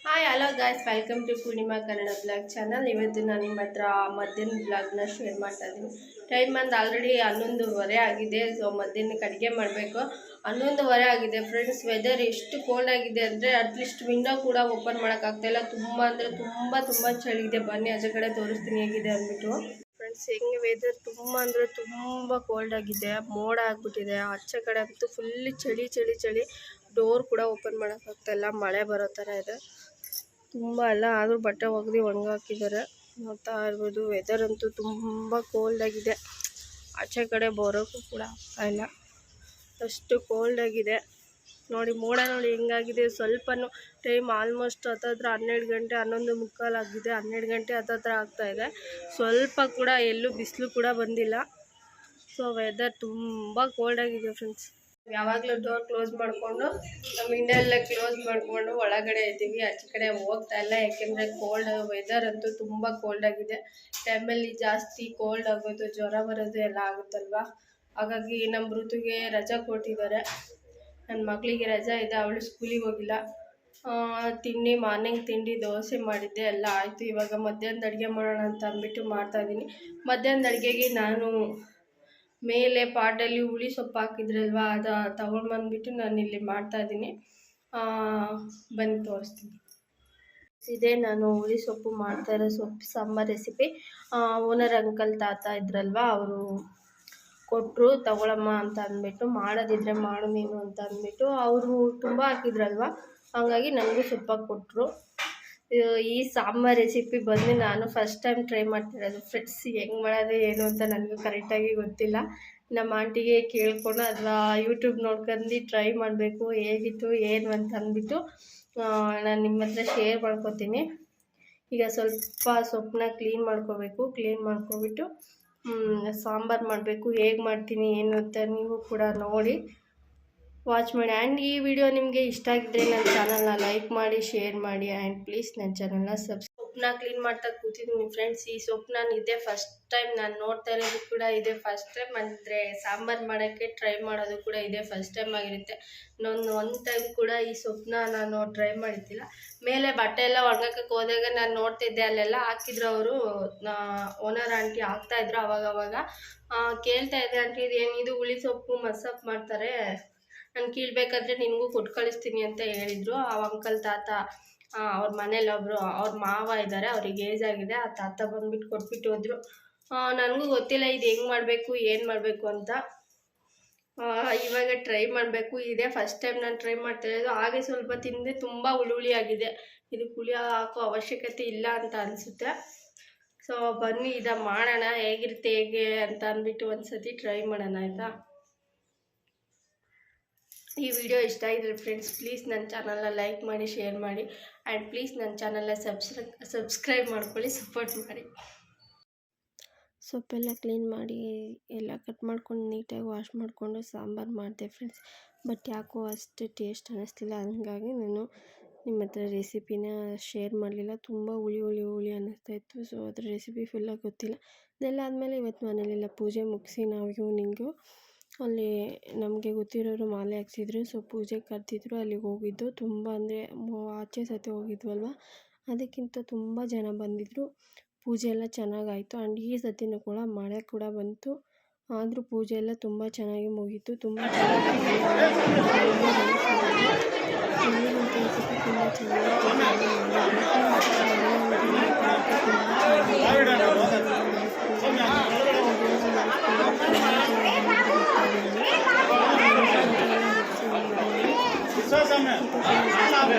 Hi hello guys, welcome to Poornima Kannada blog channel. ಇವತ್ತು ನಾನು ನಿಮ್ಮ ಹತ್ರ ಮಧ್ಯಾಹ್ನ ಬ್ಲಾಗ್ನ ಶೇರ್ ಮಾಡ್ತಾ ಇದ್ದೀನಿ. ಟೈಮ್ ಒಂದು ಆಲ್ರೆಡಿ 11:30 ಆಗಿದೆ. ಸೊ ಮಧ್ಯಾಹ್ನಕ್ಕೆ ಅಡುಗೆ ಮಾಡಬೇಕು. 11:30 ಆಗಿದೆ ಫ್ರೆಂಡ್ಸ್. ವೆದರ್ ಎಷ್ಟು ಕೋಲ್ಡ್ ಆಗಿದೆ ಅಂದರೆ ಅಟ್ಲೀಸ್ಟ್ ವಿಂಡೋ ಕೂಡ ಓಪನ್ ಮಾಡೋಕ್ಕಾಗ್ತಾಯಿಲ್ಲ. ತುಂಬ ಅಂದರೆ ತುಂಬ ಚಳಿ ಇದೆ. ಬನ್ನಿ ಆಚೆ ಕಡೆ ತೋರಿಸ್ತೀನಿ ಹೇಗಿದೆ ಅಂದ್ಬಿಟ್ಟು. ಫ್ರೆಂಡ್ಸ್, ಹೆಂಗೆ ವೆದರ್ ತುಂಬ ಅಂದರೆ ತುಂಬ ಕೋಲ್ಡ್ ಆಗಿದೆ. ಮೋಡ ಆಗಿಬಿಟ್ಟಿದೆ. ಆಚೆ ಕಡೆ ಅಂತೂ ಫುಲ್ ಚಳಿ. ಡೋರ್ ಕೂಡ ಓಪನ್ ಮಾಡೋಕ್ಕಾಗ್ತಾಯಿಲ್ಲ. ಮಳೆ ಬರೋ ಥರ ಇದೆ ತುಂಬ ಎಲ್ಲ. ಆದರೂ ಬಟ್ಟೆ ಒಗೆದು ಒಣಗಾಕಿದ್ದಾರೆ. ನೋಡ್ತಾ ಇರ್ಬೋದು, ವೆದರ್ ಅಂತೂ ತುಂಬ ಕೋಲ್ಡ್ ಆಗಿದೆ. ಆಚೆ ಕಡೆ ಬರೋಕ್ಕೂ ಕೂಡ ಆಗ್ತಾಯಿಲ್ಲ, ಅಷ್ಟು ಕೋಲ್ಡ್ ಆಗಿದೆ. ನೋಡಿ ಮೋಡ ನೋಡಿ ಹೆಂಗಾಗಿದೆ. ಸ್ವಲ್ಪನೂ ಟೈಮ್ ಆಲ್ಮೋಸ್ಟ್ ಹತ್ತತ್ರ 12 ಗಂಟೆ 11:15 ಆಗಿದೆ. 12 ಗಂಟೆ ಹತ್ತತ್ರ ಆಗ್ತಾಯಿದೆ. ಸ್ವಲ್ಪ ಕೂಡ ಎಲ್ಲೂ ಬಿಸಿಲು ಕೂಡ ಬಂದಿಲ್ಲ. ಸೊ ವೆದರ್ ತುಂಬ ಕೋಲ್ಡ್ ಆಗಿದೆ ಫ್ರೆಂಡ್ಸ್. ಯಾವಾಗಲೂ ಡೋರ್ ಕ್ಲೋಸ್ ಮಾಡಿಕೊಂಡು ನಮ್ಮ ವಿಂಡೋ ಎಲ್ಲ ಕ್ಲೋಸ್ ಮಾಡಿಕೊಂಡು ಒಳಗಡೆ ಇದ್ದೀವಿ. ಆಚೆ ಕಡೆ ಹೋಗ್ತಾ ಇಲ್ಲ, ಯಾಕೆಂದರೆ ಕೋಲ್ಡ್ ವೆದರ್ ಅಂತೂ ತುಂಬ ಕೋಲ್ಡ್ ಆಗಿದೆ. ಟೈಮಲ್ಲಿ ಜಾಸ್ತಿ ಕೋಲ್ಡ್ ಆಗೋದು, ಜ್ವರ ಬರೋದು ಎಲ್ಲ ಆಗುತ್ತಲ್ವ. ಹಾಗಾಗಿ ನಮ್ಮ ಋತುಗೆ ರಜಾ ಕೊಟ್ಟಿದ್ದಾರೆ. ನನ್ನ ಮಗಳಿಗೆ ರಜಾ ಇದೆ, ಅವಳು ಸ್ಕೂಲಿಗೆ ಹೋಗಿಲ್ಲ. ತಿಂಡಿ ಮಾರ್ನಿಂಗ್ ತಿಂಡಿ ದೋಸೆ ಮಾಡಿದ್ದೆ, ಎಲ್ಲ ಆಯಿತು. ಇವಾಗ ಮಧ್ಯಾಹ್ನದ ಅಡುಗೆ ಮಾಡೋಣ ಅಂತ ಅಂದ್ಬಿಟ್ಟು ಮಾಡ್ತಾಯಿದ್ದೀನಿ. ಮಧ್ಯಾಹ್ನದ ಅಡುಗೆಗೆ ನಾನು ಮೇಲೆ ಪಾಟಲ್ಲಿ ಹುಳಿ ಸೊಪ್ಪು ಹಾಕಿದ್ರಲ್ವ, ಅದು ತಗೊಂಡು ಬಂದುಬಿಟ್ಟು ನಾನು ಇಲ್ಲಿ ಮಾಡ್ತಾಯಿದ್ದೀನಿ. ಬನ್ನಿ ತೋರಿಸ್ತೀನಿ. ಇದೇ ನಾನು ಹುಳಿ ಸೊಪ್ಪು ಮಾಡ್ತಾಯಿರೋ ಸೊಪ್ಪು ಸಾಂಬಾರು ರೆಸಿಪಿ. ಓನರ್ ಅಂಕಲ್ ತಾತ ಇದ್ರಲ್ವ, ಅವರು ಕೊಟ್ಟರು ತಗೊಳಮ್ಮ ಅಂತ ಅಂದ್ಬಿಟ್ಟು. ಮಾಡೋದಿದ್ರೆ ಮಾಡು ನೀನು ಅಂತ ಅಂದ್ಬಿಟ್ಟು ಅವರು ತುಂಬ ಹಾಕಿದ್ರಲ್ವ, ಹಾಗಾಗಿ ನನಗೂ ಸ್ವಲ್ಪ ಕೊಟ್ಟರು. ಈ ಸಾಂಬಾರು ರೆಸಿಪಿ ಬಂದು ನಾನು ಫಸ್ಟ್ ಟೈಮ್ ಟ್ರೈ ಮಾಡ್ತಿರೋದು ಫ್ರೆಂಡ್ಸ್. ಹೆಂಗೆ ಮಾಡೋದು ಏನು ಅಂತ ನನಗೂ ಕರೆಕ್ಟಾಗಿ ಗೊತ್ತಿಲ್ಲ. ನಮ್ಮ ಆಂಟಿಗೆ ಕೇಳ್ಕೊಂಡು ಅಥವಾ ಯೂಟ್ಯೂಬ್ ನೋಡ್ಕೊಂಡು ಟ್ರೈ ಮಾಡಬೇಕು, ಹೇಗಿತ್ತು ಏನು ಅಂತ ಅಂದ್ಬಿಟ್ಟು ನಾನು ನಿಮ್ಮ ಹತ್ರ ಶೇರ್ ಮಾಡ್ಕೊತೀನಿ. ಈಗ ಸ್ವಲ್ಪ ಸೊಪ್ಪನ್ನ ಕ್ಲೀನ್ ಮಾಡ್ಕೋಬೇಕು. ಕ್ಲೀನ್ ಮಾಡ್ಕೊಬಿಟ್ಟು ಸಾಂಬಾರು ಮಾಡಬೇಕು. ಹೇಗೆ ಮಾಡ್ತೀನಿ ಏನು ಅಂತ ನೀವು ಕೂಡ ನೋಡಿ ವಾಚ್ ಮಾಡಿ. ಆ್ಯಂಡ್ ಈ ವಿಡಿಯೋ ನಿಮಗೆ ಇಷ್ಟ ಆಗಿದ್ದರೆ ನನ್ನ ಚಾನಲ್ನ ಲೈಕ್ ಮಾಡಿ, ಶೇರ್ ಮಾಡಿ. ಆ್ಯಂಡ್ ಪ್ಲೀಸ್ ನನ್ನ ಚಾನಲ್ನ ಸೊಪ್ಪನ್ನ ಕ್ಲೀನ್ ಮಾಡ್ತಾ ಕೂತಿದ್ದೀನಿ ಫ್ರೆಂಡ್ಸ್. ಈ ಸೊಪ್ಪು ನಾನು ಇದೇ ಫಸ್ಟ್ ಟೈಮ್ ನಾನು ನೋಡ್ತಾ ಇರೋದು ಕೂಡ ಇದೇ ಫಸ್ಟ್ ಟೈಮ್. ಅಂದರೆ ಸಾಂಬಾರು ಮಾಡೋಕ್ಕೆ ಟ್ರೈ ಮಾಡೋದು ಕೂಡ ಇದೇ ಫಸ್ಟ್ ಟೈಮ್ ಆಗಿರುತ್ತೆ. ಒಂದು ಟೈಮ್ ಕೂಡ ಈ ಸೊಪ್ಪನ್ನ ನಾನು ಟ್ರೈ ಮಾಡಿದ್ದಿಲ್ಲ. ಮೇಲೆ ಬಟ್ಟೆ ಎಲ್ಲ ಒಣಗಕ್ಕೆ ಹೋದಾಗ ನಾನು ನೋಡ್ತಿದ್ದೆ, ಅಲ್ಲೆಲ್ಲ ಹಾಕಿದ್ರು ಅವರು, ಓನರ್ ಆಂಟಿ ಹಾಕ್ತಾಯಿದ್ರು. ಅವಾಗವಾಗ ಕೇಳ್ತಾ ಇದ್ದೆ, ಆಂಟಿ ಇದು ಹುಳಿ ಸೊಪ್ಪು ಮಸ್ಸೊಪ್ಪು ಮಾಡ್ತಾರೆ, ನಾನು ಕೀಳ್ಬೇಕಾದ್ರೆ ನಿನಗೂ ಕೊಟ್ಟು ಕಳಿಸ್ತೀನಿ ಅಂತ ಹೇಳಿದರು. ಆ ಅಂಕಲ್ ತಾತ ಅವ್ರ ಮನೇಲಿ ಒಬ್ಬರು ಅವ್ರ ಮಾವ ಇದ್ದಾರೆ, ಅವ್ರಿಗೆ ಏಜ್ ಆಗಿದೆ. ಆ ತಾತ ಬಂದುಬಿಟ್ಟು ಕೊಟ್ಬಿಟ್ಟು ಹೋದರು. ನನಗೂ ಗೊತ್ತಿಲ್ಲ ಇದು ಹೆಂಗೆ ಮಾಡಬೇಕು ಏನು ಮಾಡಬೇಕು ಅಂತ. ಇವಾಗ ಟ್ರೈ ಮಾಡಬೇಕು. ಇದೇ ಫಸ್ಟ್ ಟೈಮ್ ನಾನು ಟ್ರೈ ಮಾಡ್ತಾಯಿರೋದು. ಹಾಗೆ ಸ್ವಲ್ಪ ತಿಂದೆ, ತುಂಬ ಹುಳಿ ಆಗಿದೆ. ಇದು ಹುಳಿ ಹಾಕೋ ಅವಶ್ಯಕತೆ ಇಲ್ಲ ಅಂತ ಅನಿಸುತ್ತೆ. ಸೊ ಬನ್ನಿ ಮಾಡೋಣ, ಹೇಗಿರುತ್ತೆ ಹೇಗೆ ಅಂತ ಅಂದ್ಬಿಟ್ಟು ಒಂದು ಸತಿ ಟ್ರೈ ಮಾಡೋಣ ಆಯಿತಾ. ಈ ವಿಡಿಯೋ ಇಷ್ಟ ಆಗಿದ್ರೆ ಫ್ರೆಂಡ್ಸ್, ಪ್ಲೀಸ್ ನನ್ನ ಚಾನಲ್ನ ಲೈಕ್ ಮಾಡಿ, ಶೇರ್ ಮಾಡಿ. ಆ್ಯಂಡ್ ಪ್ಲೀಸ್ ನನ್ನ ಚಾನಲ್ನ ಸಬ್ಸ್ಕ್ರೈಬ್ ಮಾಡ್ಕೊಳ್ಳಿ, ಸಪೋರ್ಟ್ ಮಾಡಿ. ಸೊಪ್ಪೆಲ್ಲ ಕ್ಲೀನ್ ಮಾಡಿ ಎಲ್ಲ ಕಟ್ ಮಾಡ್ಕೊಂಡು ನೀಟಾಗಿ ವಾಶ್ ಮಾಡಿಕೊಂಡು ಸಾಂಬಾರು ಮಾಡಿದೆ ಫ್ರೆಂಡ್ಸ್. ಬಟ್ ಯಾಕೋ ಅಷ್ಟು ಟೇಸ್ಟ್ ಅನ್ನಿಸ್ತಿಲ್ಲ, ಹಂಗಾಗಿ ನಾನು ನಿಮ್ಮ ಹತ್ರ ರೆಸಿಪಿನ ಶೇರ್ ಮಾಡಲಿಲ್ಲ. ತುಂಬ ಹುಳಿ ಅನ್ನಿಸ್ತಾಯಿತ್ತು. ಸೊ ಅದ್ರ ರೆಸಿಪಿ ಫುಲ್ಲಾಗಿ ಗೊತ್ತಿಲ್ಲ. ಇದೆಲ್ಲ ಆದಮೇಲೆ ಇವತ್ತು ಮನೇಲೆಲ್ಲ ಪೂಜೆ ಮುಗಿಸಿ ನಾವು ಈವ್ನಿಂಗು ಅಲ್ಲಿ ನಮಗೆ ಗೊತ್ತಿರೋರು ಮಾಲೆ ಹಾಕ್ಸಿದ್ರು. ಸೊ ಪೂಜೆಗೆ ಕರೆದಿದ್ರು, ಅಲ್ಲಿಗೆ ಹೋಗಿದ್ದು. ತುಂಬ ಅಂದರೆ ಆಚೆ ಸತಿ ಹೋಗಿದ್ವಲ್ವ, ಅದಕ್ಕಿಂತ ತುಂಬ ಜನ ಬಂದಿದ್ದರು. ಪೂಜೆ ಎಲ್ಲ ಚೆನ್ನಾಗಾಯಿತು. ಆ್ಯಂಡ್ ಈ ಸತಿನೂ ಕೂಡ ಮಳೆ ಕೂಡ ಬಂತು, ಆದರೂ ಪೂಜೆ ಎಲ್ಲ ತುಂಬ ಚೆನ್ನಾಗಿ ಮುಗೀತು. ತುಂಬ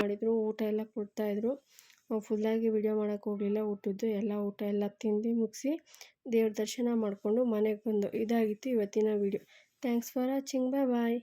ಮಾಡಿದ್ರು. ಊಟ ಎಲ್ಲ ಕೊಡ್ತಾಯಿದ್ರು. ಫುಲ್ಲಾಗಿ ವಿಡಿಯೋ ಮಾಡೋಕ್ಕೆ ಹೋಗಲಿಲ್ಲ. ಊಟದ್ದು ಎಲ್ಲ ಊಟ ಎಲ್ಲ ತಿಂದು ಮುಗಿಸಿ ದೇವ್ರ ದರ್ಶನ ಮಾಡಿಕೊಂಡು ಮನೆಗೆ ಬಂದು. ಇದಾಗಿತ್ತು ಇವತ್ತಿನ video. Thanks for watching. Bye.